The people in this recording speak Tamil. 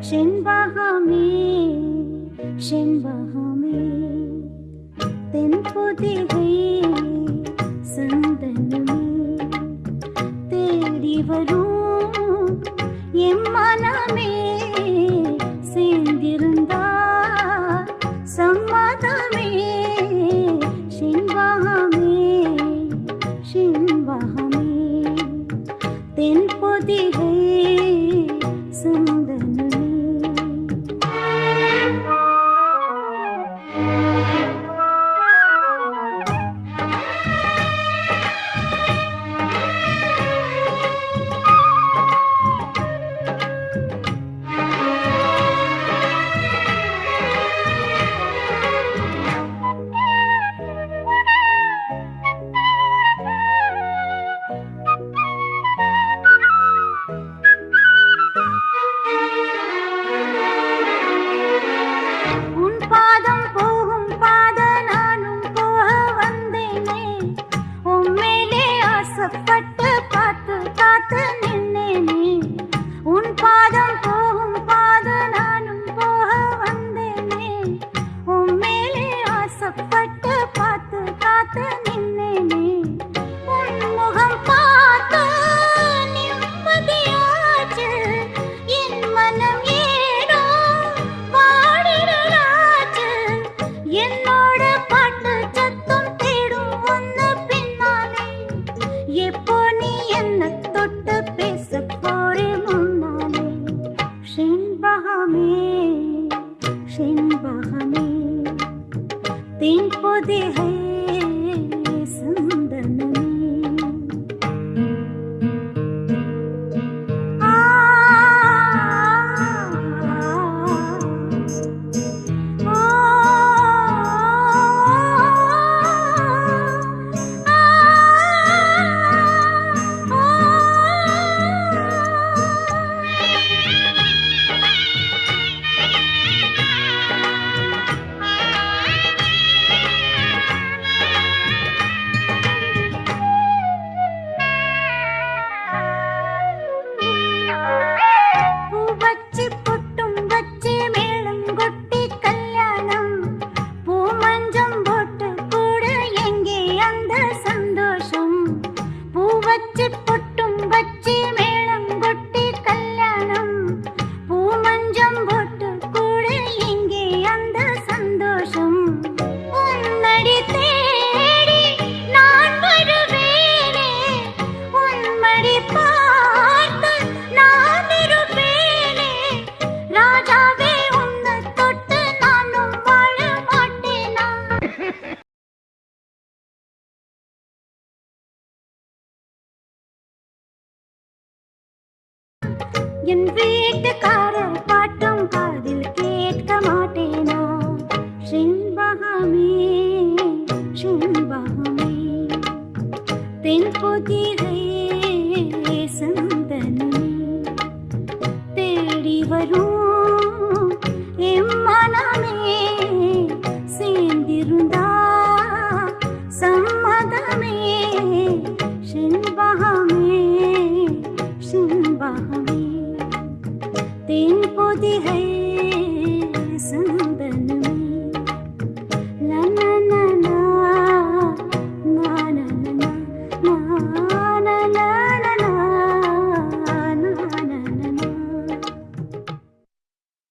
செண்பகமே செண்பகமே தென்பொதிகை சந்தனமே தேடி வரும் என் மனமே சேர்ந்திருந்தார் சம்மதமே செண்பகமே செண்பகமே தென்பொதிகை சந்தனமே. பட்டு பார்த்து பார்த்து நின்னேனே உன் பாதம் போகும் பாத நானும் போக வந்தேனே உன் மேலே ஆசைப்பட்டு பார்த்து பார்த்து நின்னேனே உன் முகம் பார்த்து நிம்மதியாச்சு என் மனம் ஏனோ பாடிடாச்சு என்னோட பாட்டு சத்தம் தேடும் ஒன்று பின்னாலே எப்போ நீ என்ன தொட்டு பேச போறே முன்னாலே செண்பகமே செண்பகமே தென்பொதிகை சந்தனமே. என் வீட்டுக்காரர் பாட்டும் காதில் கேட்க மாட்டேனா செண்பகமே செண்பகமே தென்பொதிகை சந்தனமே தேடி வரும் என் மனமே சேர்ந்திருந்தா சம்மதமே செண்பகமே செண்பகமே தென்பொதிகை